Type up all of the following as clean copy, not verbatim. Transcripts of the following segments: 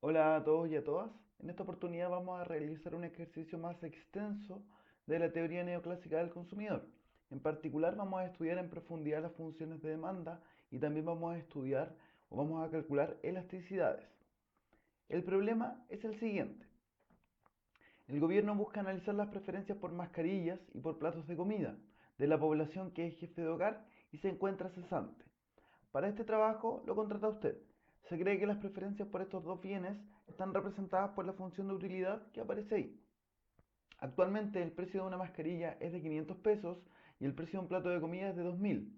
Hola a todos y a todas. En esta oportunidad vamos a realizar un ejercicio más extenso de la teoría neoclásica del consumidor. En particular vamos a estudiar en profundidad las funciones de demanda y también vamos a estudiar o vamos a calcular elasticidades. El problema es el siguiente. El gobierno busca analizar las preferencias por mascarillas y por platos de comida de la población que es jefe de hogar y se encuentra cesante. Para este trabajo lo contrata usted. Se cree que las preferencias por estos dos bienes están representadas por la función de utilidad que aparece ahí. Actualmente el precio de una mascarilla es de 500 pesos y el precio de un plato de comida es de 2.000.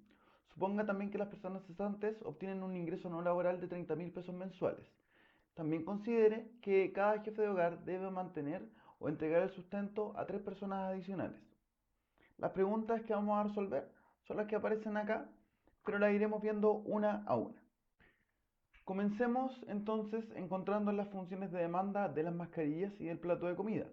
Suponga también que las personas cesantes obtienen un ingreso no laboral de 30.000 pesos mensuales. También considere que cada jefe de hogar debe mantener o entregar el sustento a 3 personas adicionales. Las preguntas que vamos a resolver son las que aparecen acá, pero las iremos viendo una a una. Comencemos entonces encontrando las funciones de demanda de las mascarillas y del plato de comida.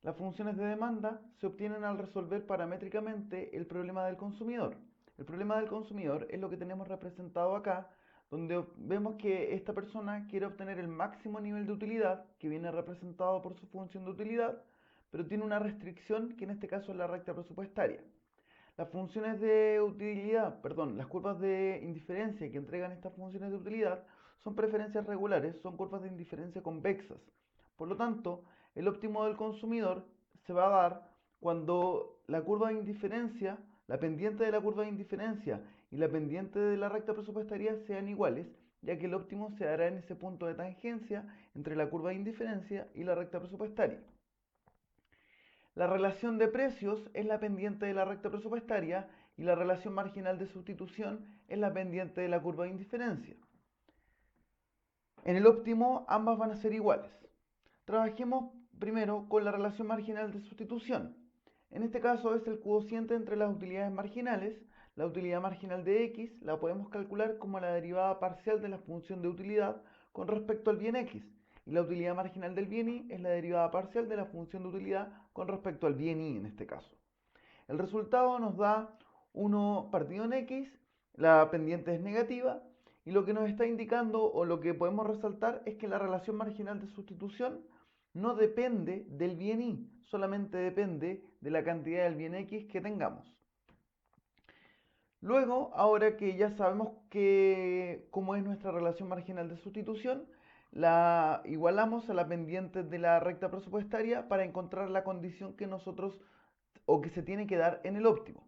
Las funciones de demanda se obtienen al resolver paramétricamente el problema del consumidor. El problema del consumidor es lo que tenemos representado acá, donde vemos que esta persona quiere obtener el máximo nivel de utilidad, que viene representado por su función de utilidad, pero tiene una restricción que en este caso es la recta presupuestaria. Las funciones de utilidad, perdón, las curvas de indiferencia que entregan estas funciones de utilidad son preferencias regulares, son curvas de indiferencia convexas. Por lo tanto, el óptimo del consumidor se va a dar cuando la curva de indiferencia, la pendiente de la curva de indiferencia y la pendiente de la recta presupuestaria sean iguales, ya que el óptimo se dará en ese punto de tangencia entre la curva de indiferencia y la recta presupuestaria. La relación de precios es la pendiente de la recta presupuestaria y la relación marginal de sustitución es la pendiente de la curva de indiferencia. En el óptimo ambas van a ser iguales. Trabajemos primero con la relación marginal de sustitución. En este caso es el cociente entre las utilidades marginales. La utilidad marginal de x la podemos calcular como la derivada parcial de la función de utilidad con respecto al bien x. Y la utilidad marginal del bien y es la derivada parcial de la función de utilidad con respecto al bien y en este caso. El resultado nos da 1 partido en x, la pendiente es negativa, y lo que nos está indicando o lo que podemos resaltar es que la relación marginal de sustitución no depende del bien y, solamente depende de la cantidad del bien x que tengamos. Luego, ahora que ya sabemos cómo es nuestra relación marginal de sustitución, la igualamos a la pendiente de la recta presupuestaria para encontrar la condición que nosotros o que se tiene que dar en el óptimo.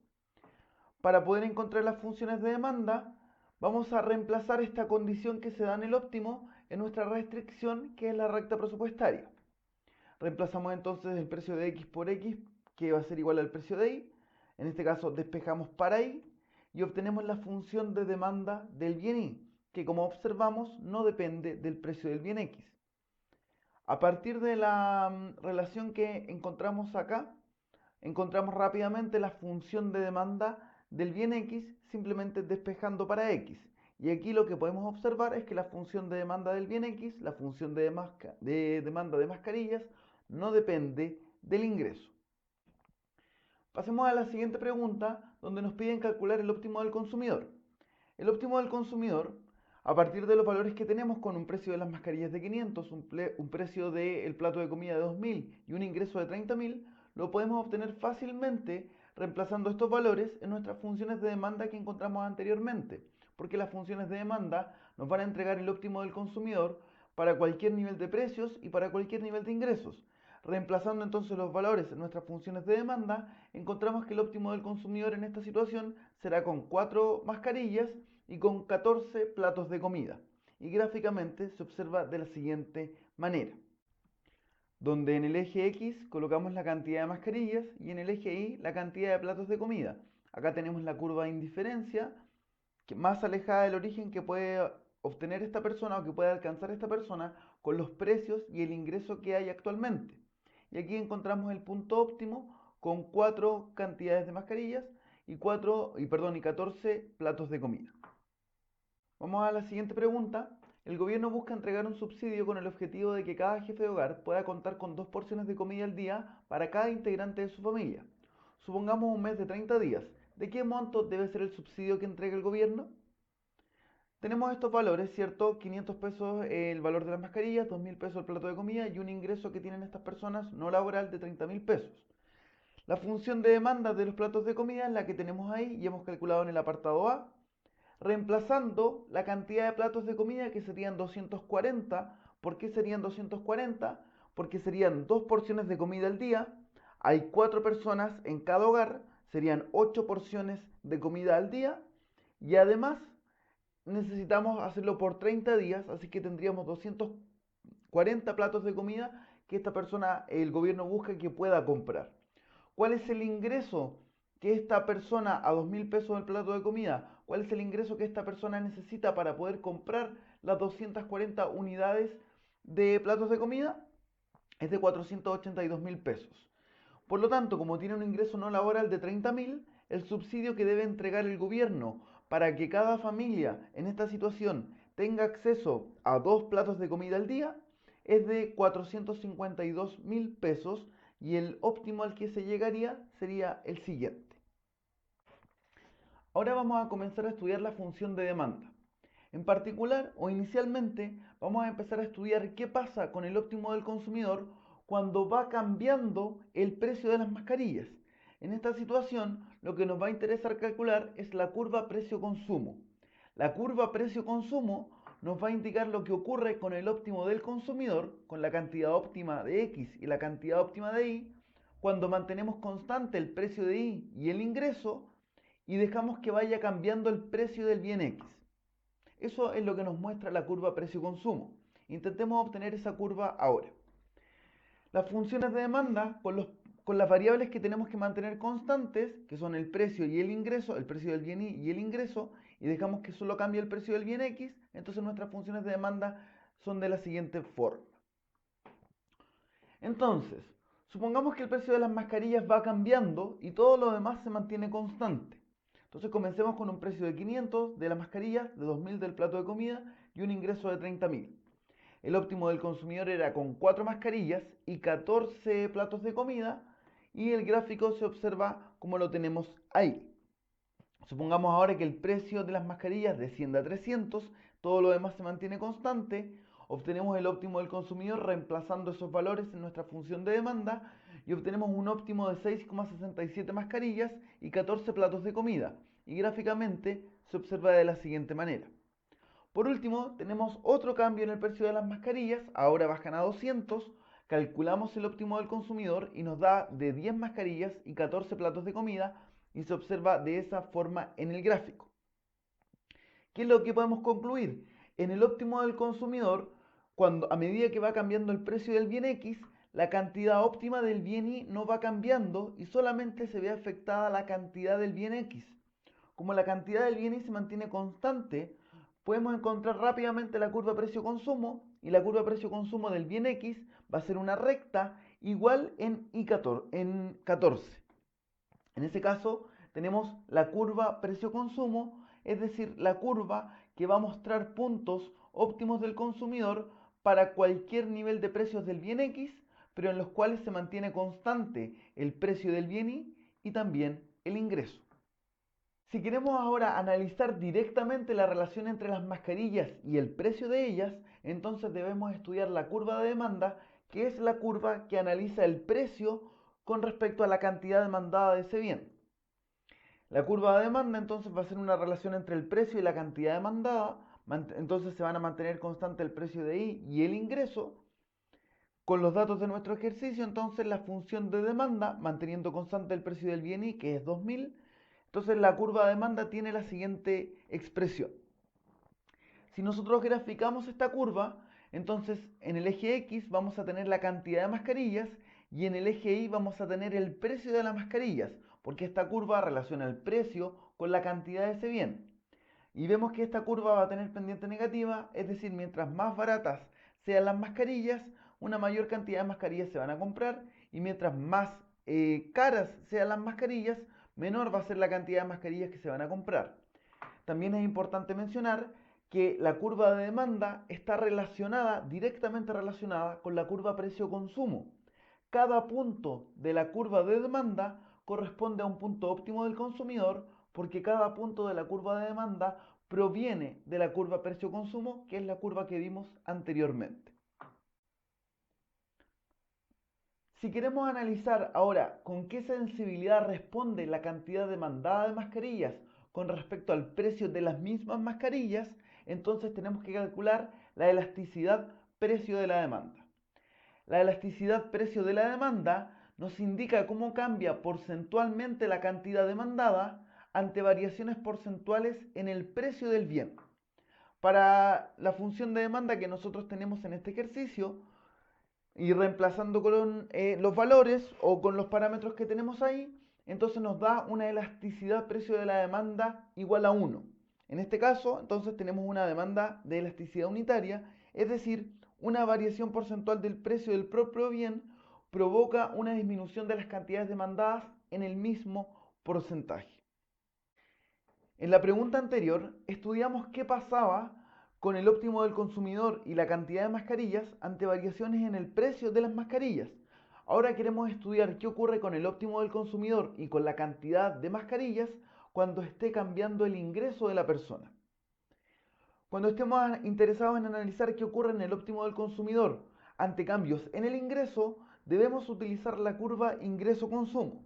Para poder encontrar las funciones de demanda, vamos a reemplazar esta condición que se da en el óptimo en nuestra restricción, que es la recta presupuestaria. Reemplazamos entonces el precio de x por x, que va a ser igual al precio de y. En este caso despejamos para y y obtenemos la función de demanda del bien y, que como observamos no depende del precio del bien x. A partir de la relación que encontramos acá, encontramos rápidamente la función de demanda del bien x simplemente despejando para x. Y aquí lo que podemos observar es que la función de demanda del bien x, la función de demanda de mascarillas, no depende del ingreso. Pasemos a la siguiente pregunta, donde nos piden calcular el óptimo del consumidor. El óptimo del consumidor, a partir de los valores que tenemos con un precio de las mascarillas de 500, un precio del plato de comida de 2.000 y un ingreso de 30.000, lo podemos obtener fácilmente reemplazando estos valores en nuestras funciones de demanda que encontramos anteriormente, porque las funciones de demanda nos van a entregar el óptimo del consumidor para cualquier nivel de precios y para cualquier nivel de ingresos. Reemplazando entonces los valores en nuestras funciones de demanda, encontramos que el óptimo del consumidor en esta situación será con 4 mascarillas y con 14 platos de comida. Y gráficamente se observa de la siguiente manera, donde en el eje X colocamos la cantidad de mascarillas y en el eje Y la cantidad de platos de comida. Acá tenemos la curva de indiferencia, que más alejada del origen que puede obtener esta persona o que puede alcanzar esta persona con los precios y el ingreso que hay actualmente. Y aquí encontramos el punto óptimo con 4 cantidades de mascarillas y 14 platos de comida. Vamos a la siguiente pregunta. El gobierno busca entregar un subsidio con el objetivo de que cada jefe de hogar pueda contar con 2 porciones de comida al día para cada integrante de su familia. Supongamos un mes de 30 días. ¿De qué monto debe ser el subsidio que entrega el gobierno? Tenemos estos valores, ¿cierto? 500 pesos el valor de las mascarillas, 2.000 pesos el plato de comida y un ingreso que tienen estas personas no laboral de 30.000 pesos. La función de demanda de los platos de comida es la que tenemos ahí y hemos calculado en el apartado A, reemplazando la cantidad de platos de comida que serían 240. ¿Por qué serían 240? Porque serían 2 porciones de comida al día, hay 4 personas en cada hogar, serían 8 porciones de comida al día y además necesitamos hacerlo por 30 días, así que tendríamos 240 platos de comida que esta persona, el gobierno busca que pueda comprar. ¿Cuál es el ingreso que esta persona a 2.000 pesos el plato de comida? ¿Cuál es el ingreso que esta persona necesita para poder comprar las 240 unidades de platos de comida? Es de 482.000 pesos. Por lo tanto, como tiene un ingreso no laboral de 30.000, el subsidio que debe entregar el gobierno para que cada familia en esta situación tenga acceso a 2 platos de comida al día es de 452.000 pesos y el óptimo al que se llegaría sería el siguiente. Ahora vamos a comenzar a estudiar la función de demanda. En particular, o inicialmente, vamos a empezar a estudiar qué pasa con el óptimo del consumidor cuando va cambiando el precio de las mascarillas. En esta situación, lo que nos va a interesar calcular es la curva precio-consumo. La curva precio-consumo nos va a indicar lo que ocurre con el óptimo del consumidor, con la cantidad óptima de X y la cantidad óptima de Y, cuando mantenemos constante el precio de Y y el ingreso y dejamos que vaya cambiando el precio del bien X. Eso es lo que nos muestra la curva precio-consumo. Intentemos obtener esa curva ahora. Las funciones de demanda con las variables que tenemos que mantener constantes, que son el precio y el ingreso, el precio del bien Y y el ingreso, y dejamos que solo cambie el precio del bien X, entonces nuestras funciones de demanda son de la siguiente forma. Entonces, supongamos que el precio de las mascarillas va cambiando y todo lo demás se mantiene constante. Entonces comencemos con un precio de 500 de la mascarilla, de 2.000 del plato de comida y un ingreso de 30.000. El óptimo del consumidor era con 4 mascarillas y 14 platos de comida y el gráfico se observa como lo tenemos ahí. Supongamos ahora que el precio de las mascarillas desciende a 300, todo lo demás se mantiene constante, obtenemos el óptimo del consumidor reemplazando esos valores en nuestra función de demanda y obtenemos un óptimo de 6,67 mascarillas y 14 platos de comida. Y gráficamente se observa de la siguiente manera. Por último, tenemos otro cambio en el precio de las mascarillas, ahora bajan a 200, calculamos el óptimo del consumidor y nos da de 10 mascarillas y 14 platos de comida y se observa de esa forma en el gráfico. ¿Qué es lo que podemos concluir? En el óptimo del consumidor, a medida que va cambiando el precio del bien X, la cantidad óptima del bien Y no va cambiando y solamente se ve afectada la cantidad del bien X. Como la cantidad del bien Y se mantiene constante, podemos encontrar rápidamente la curva precio-consumo y la curva precio-consumo del bien X va a ser una recta igual en 14. En ese caso tenemos la curva precio-consumo, es decir, la curva que va a mostrar puntos óptimos del consumidor para cualquier nivel de precios del bien X, pero en los cuales se mantiene constante el precio del bien Y también el ingreso. Si queremos ahora analizar directamente la relación entre las mascarillas y el precio de ellas, entonces debemos estudiar la curva de demanda, que es la curva que analiza el precio con respecto a la cantidad demandada de ese bien. La curva de demanda entonces va a ser una relación entre el precio y la cantidad demandada, entonces se van a mantener constante el precio de I y el ingreso. Con los datos de nuestro ejercicio, entonces la función de demanda, manteniendo constante el precio del bien I, que es 2.000, entonces la curva de demanda tiene la siguiente expresión. Si nosotros graficamos esta curva, entonces en el eje X vamos a tener la cantidad de mascarillas y en el eje Y vamos a tener el precio de las mascarillas, porque esta curva relaciona el precio con la cantidad de ese bien. Y vemos que esta curva va a tener pendiente negativa, es decir, mientras más baratas sean las mascarillas, una mayor cantidad de mascarillas se van a comprar y mientras más caras sean las mascarillas, menor va a ser la cantidad de mascarillas que se van a comprar. También es importante mencionar que la curva de demanda está directamente relacionada con la curva precio-consumo. Cada punto de la curva de demanda corresponde a un punto óptimo del consumidor porque cada punto de la curva de demanda proviene de la curva precio-consumo, que es la curva que vimos anteriormente. Si queremos analizar ahora con qué sensibilidad responde la cantidad demandada de mascarillas con respecto al precio de las mismas mascarillas, entonces tenemos que calcular la elasticidad precio de la demanda. La elasticidad precio de la demanda nos indica cómo cambia porcentualmente la cantidad demandada ante variaciones porcentuales en el precio del bien. Para la función de demanda que nosotros tenemos en este ejercicio, y reemplazando con los valores o con los parámetros que tenemos ahí, entonces nos da una elasticidad precio de la demanda igual a 1. En este caso, entonces tenemos una demanda de elasticidad unitaria, es decir, una variación porcentual del precio del propio bien provoca una disminución de las cantidades demandadas en el mismo porcentaje. En la pregunta anterior estudiamos qué pasaba con el óptimo del consumidor y la cantidad de mascarillas ante variaciones en el precio de las mascarillas. Ahora queremos estudiar qué ocurre con el óptimo del consumidor y con la cantidad de mascarillas cuando esté cambiando el ingreso de la persona. Cuando estemos interesados en analizar qué ocurre en el óptimo del consumidor ante cambios en el ingreso, debemos utilizar la curva ingreso-consumo.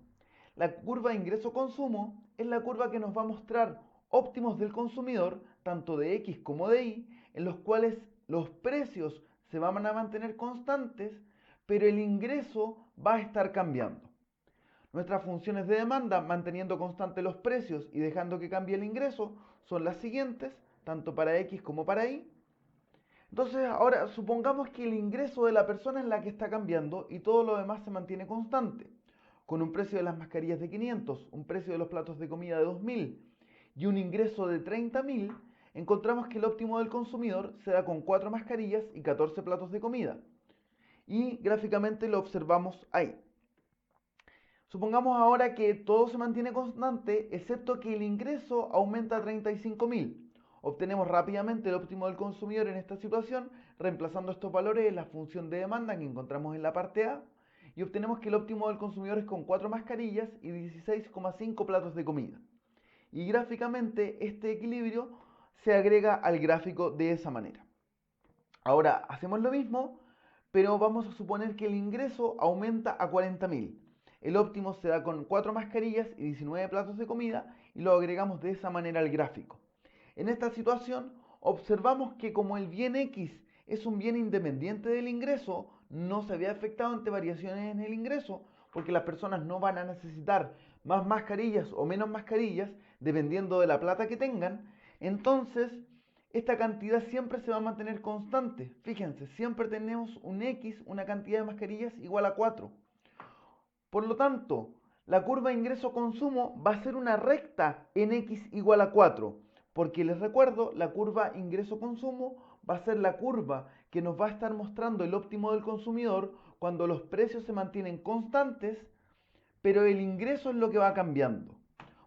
La curva ingreso-consumo es la curva que nos va a mostrar óptimos del consumidor, tanto de X como de Y, en los cuales los precios se van a mantener constantes, pero el ingreso va a estar cambiando. Nuestras funciones de demanda, manteniendo constantes los precios y dejando que cambie el ingreso, son las siguientes, tanto para X como para Y. Entonces, ahora supongamos que el ingreso de la persona es la que está cambiando y todo lo demás se mantiene constante. Con un precio de las mascarillas de 500, un precio de los platos de comida de 2000 y un ingreso de 30.000, encontramos que el óptimo del consumidor se da con 4 mascarillas y 14 platos de comida. Y gráficamente lo observamos ahí. Supongamos ahora que todo se mantiene constante, excepto que el ingreso aumenta a 35.000. Obtenemos rápidamente el óptimo del consumidor en esta situación, reemplazando estos valores en la función de demanda que encontramos en la parte A, y obtenemos que el óptimo del consumidor es con 4 mascarillas y 16,5 platos de comida. Y gráficamente este equilibrio se agrega al gráfico de esa manera. Ahora hacemos lo mismo, pero vamos a suponer que el ingreso aumenta a 40.000. El óptimo se da con 4 mascarillas y 19 platos de comida y lo agregamos de esa manera al gráfico. En esta situación observamos que como el bien X es un bien independiente del ingreso, no se había afectado ante variaciones en el ingreso, porque las personas no van a necesitar más mascarillas o menos mascarillas dependiendo de la plata que tengan. Entonces esta cantidad siempre se va a mantener constante. Fíjense, siempre tenemos un X, una cantidad de mascarillas igual a 4. Por lo tanto, la curva ingreso-consumo va a ser una recta en X igual a 4. Porque les recuerdo, la curva ingreso-consumo va a ser la curva que nos va a estar mostrando el óptimo del consumidor cuando los precios se mantienen constantes, pero el ingreso es lo que va cambiando.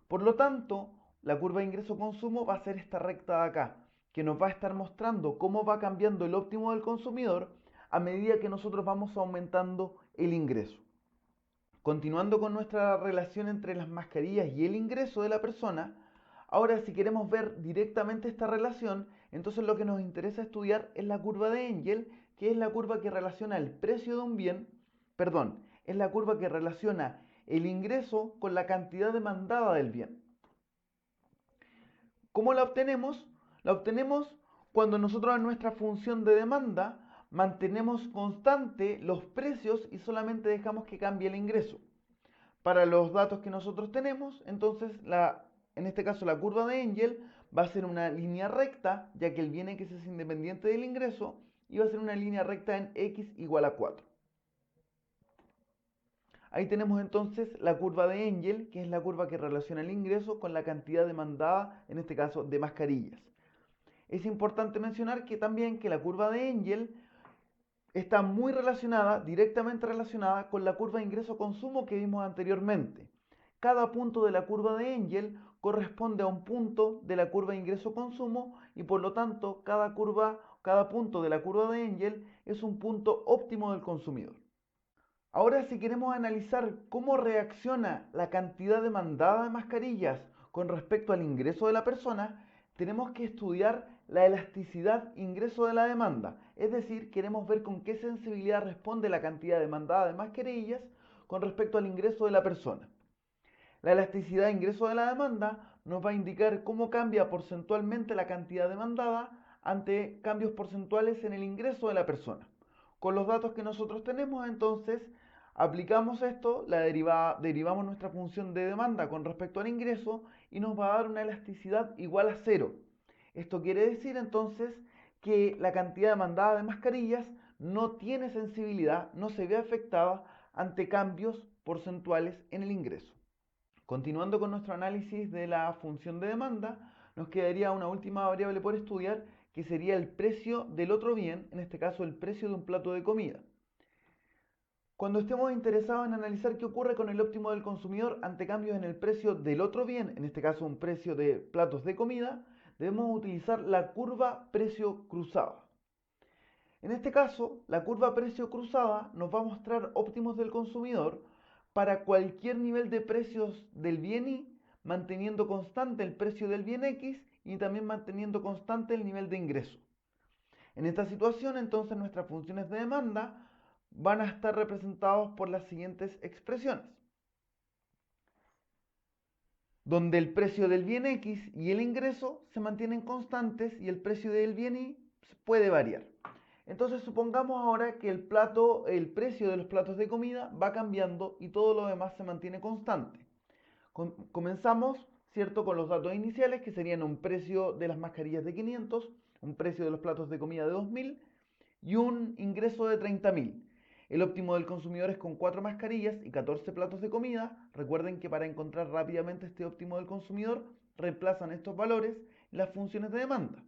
Por lo tanto, la curva de ingreso-consumo va a ser esta recta de acá, que nos va a estar mostrando cómo va cambiando el óptimo del consumidor a medida que nosotros vamos aumentando el ingreso. Continuando con nuestra relación entre las mascarillas y el ingreso de la persona, ahora si queremos ver directamente esta relación, entonces lo que nos interesa estudiar es la curva de Engel, que es la curva que relaciona el precio de un bien, perdón, es la curva que relaciona el ingreso con la cantidad demandada del bien. ¿Cómo la obtenemos? La obtenemos cuando nosotros en nuestra función de demanda mantenemos constante los precios y solamente dejamos que cambie el ingreso. Para los datos que nosotros tenemos, entonces en este caso la curva de Engel va a ser una línea recta, ya que el bien X es independiente del ingreso, y va a ser una línea recta en X igual a 4. Ahí tenemos entonces la curva de Engel, que es la curva que relaciona el ingreso con la cantidad demandada, en este caso de mascarillas. Es importante mencionar que también que la curva de Engel está muy relacionada, directamente relacionada con la curva de ingreso-consumo que vimos anteriormente. Cada punto de la curva de Engel corresponde a un punto de la curva de ingreso-consumo y por lo tanto cada punto de la curva de Engel es un punto óptimo del consumidor. Ahora, si queremos analizar cómo reacciona la cantidad demandada de mascarillas con respecto al ingreso de la persona, tenemos que estudiar la elasticidad ingreso de la demanda, es decir, queremos ver con qué sensibilidad responde la cantidad demandada de mascarillas con respecto al ingreso de la persona. La elasticidad de ingreso de la demanda nos va a indicar cómo cambia porcentualmente la cantidad demandada ante cambios porcentuales en el ingreso de la persona. Con los datos que nosotros tenemos, entonces, aplicamos esto, derivamos nuestra función de demanda con respecto al ingreso y nos va a dar una elasticidad igual a 0. Esto quiere decir entonces que la cantidad demandada de mascarillas no tiene sensibilidad, no se ve afectada ante cambios porcentuales en el ingreso. Continuando con nuestro análisis de la función de demanda, nos quedaría una última variable por estudiar, que sería el precio del otro bien, en este caso el precio de un plato de comida. Cuando estemos interesados en analizar qué ocurre con el óptimo del consumidor ante cambios en el precio del otro bien, en este caso un precio de platos de comida, debemos utilizar la curva precio cruzada. En este caso, la curva precio cruzada nos va a mostrar óptimos del consumidor para cualquier nivel de precios del bien Y, manteniendo constante el precio del bien X y también manteniendo constante el nivel de ingreso. En esta situación, entonces, nuestras funciones de demanda van a estar representadas por las siguientes expresiones, donde el precio del bien X y el ingreso se mantienen constantes y el precio del bien Y puede variar. Entonces supongamos ahora que el precio de los platos de comida va cambiando y todo lo demás se mantiene constante. Comenzamos, ¿cierto?, con los datos iniciales, que serían un precio de las mascarillas de 500, un precio de los platos de comida de 2000 y un ingreso de 30.000. El óptimo del consumidor es con 4 mascarillas y 14 platos de comida. Recuerden que para encontrar rápidamente este óptimo del consumidor, reemplazan estos valores en las funciones de demanda.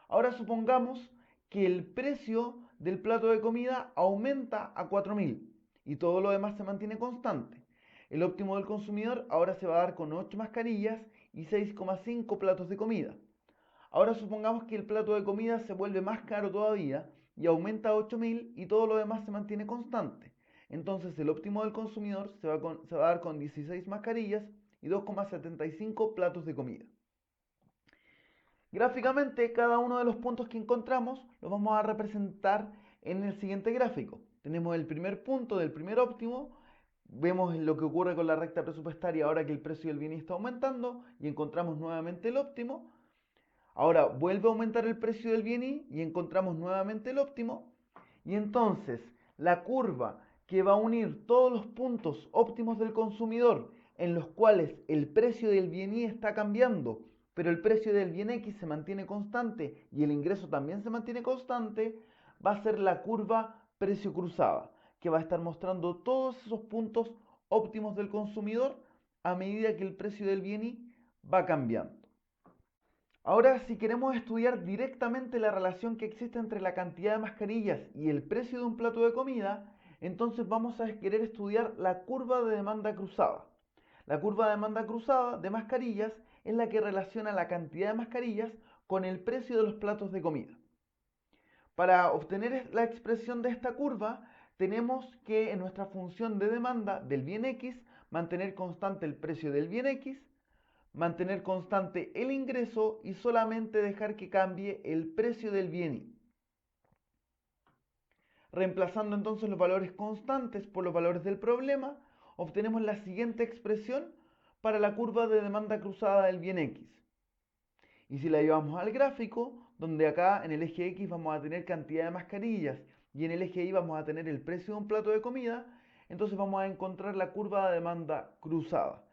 Ahora supongamos que el precio del plato de comida aumenta a 4.000 y todo lo demás se mantiene constante. El óptimo del consumidor ahora se va a dar con 8 mascarillas y 6,5 platos de comida. Ahora supongamos que el plato de comida se vuelve más caro todavía y aumenta a 8.000 y todo lo demás se mantiene constante. Entonces el óptimo del consumidor se va a dar con 16 mascarillas y 2,75 platos de comida. Gráficamente, cada uno de los puntos que encontramos los vamos a representar en el siguiente gráfico. Tenemos el primer punto del primer óptimo, vemos lo que ocurre con la recta presupuestaria ahora que el precio del bien está aumentando y encontramos nuevamente el óptimo. Ahora vuelve a aumentar el precio del bien y encontramos nuevamente el óptimo. Y entonces la curva que va a unir todos los puntos óptimos del consumidor en los cuales el precio del bien Y está cambiando, pero el precio del bien X se mantiene constante y el ingreso también se mantiene constante, va a ser la curva precio cruzada, que va a estar mostrando todos esos puntos óptimos del consumidor a medida que el precio del bien Y va cambiando. Ahora, si queremos estudiar directamente la relación que existe entre la cantidad de mascarillas y el precio de un plato de comida, entonces vamos a querer estudiar la curva de demanda cruzada. La curva de demanda cruzada de mascarillas es la que relaciona la cantidad de mascarillas con el precio de los platos de comida. Para obtener la expresión de esta curva, tenemos que en nuestra función de demanda del bien X mantener constante el precio del bien X, mantener constante el ingreso y solamente dejar que cambie el precio del bien Y. Reemplazando entonces los valores constantes por los valores del problema, obtenemos la siguiente expresión para la curva de demanda cruzada del bien X. Y si la llevamos al gráfico, donde acá en el eje X vamos a tener cantidad de mascarillas y en el eje Y vamos a tener el precio de un plato de comida, entonces vamos a encontrar la curva de demanda cruzada,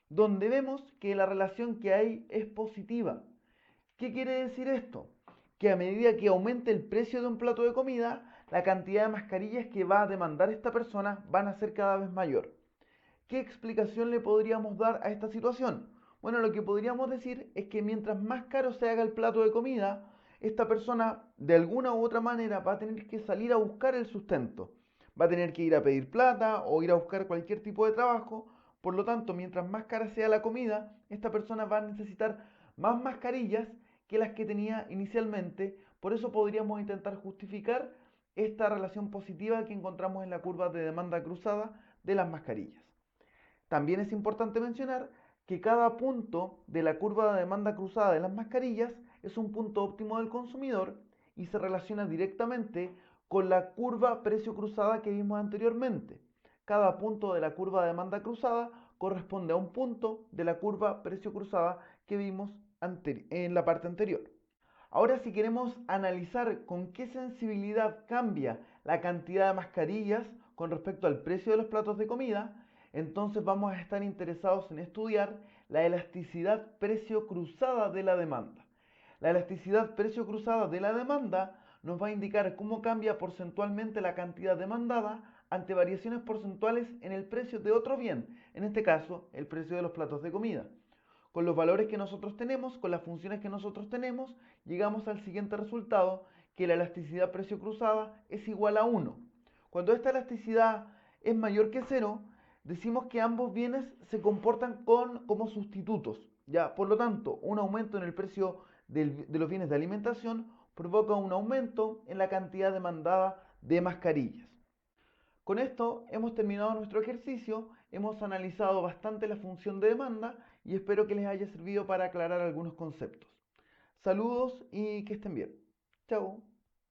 donde vemos que la relación que hay es positiva. ¿Qué quiere decir esto? Que a medida que aumente el precio de un plato de comida, la cantidad de mascarillas que va a demandar esta persona van a ser cada vez mayor. ¿Qué explicación le podríamos dar a esta situación? Bueno, lo que podríamos decir es que mientras más caro se haga el plato de comida, esta persona de alguna u otra manera va a tener que salir a buscar el sustento. Va a tener que ir a pedir plata o ir a buscar cualquier tipo de trabajo. Por lo tanto, mientras más cara sea la comida, esta persona va a necesitar más mascarillas que las que tenía inicialmente. Por eso podríamos intentar justificar esta relación positiva que encontramos en la curva de demanda cruzada de las mascarillas. También es importante mencionar que cada punto de la curva de demanda cruzada de las mascarillas es un punto óptimo del consumidor y se relaciona directamente con la curva precio cruzada que vimos anteriormente. Cada punto de la curva de demanda cruzada corresponde a un punto de la curva precio cruzada que vimos en la parte anterior. Ahora, si queremos analizar con qué sensibilidad cambia la cantidad de mascarillas con respecto al precio de los platos de comida, entonces vamos a estar interesados en estudiar la elasticidad precio cruzada de la demanda. La elasticidad precio cruzada de la demanda nos va a indicar cómo cambia porcentualmente la cantidad demandada ante variaciones porcentuales en el precio de otro bien, en este caso el precio de los platos de comida. Con los valores que nosotros tenemos, con las funciones que nosotros tenemos, llegamos al siguiente resultado, que la elasticidad precio cruzada es igual a 1. Cuando esta elasticidad es mayor que 0, decimos que ambos bienes se comportan como sustitutos. ¿Ya? Por lo tanto, un aumento en el precio de los bienes de alimentación provoca un aumento en la cantidad demandada de mascarillas. Con esto hemos terminado nuestro ejercicio, hemos analizado bastante la función de demanda y espero que les haya servido para aclarar algunos conceptos. Saludos y que estén bien. Chao.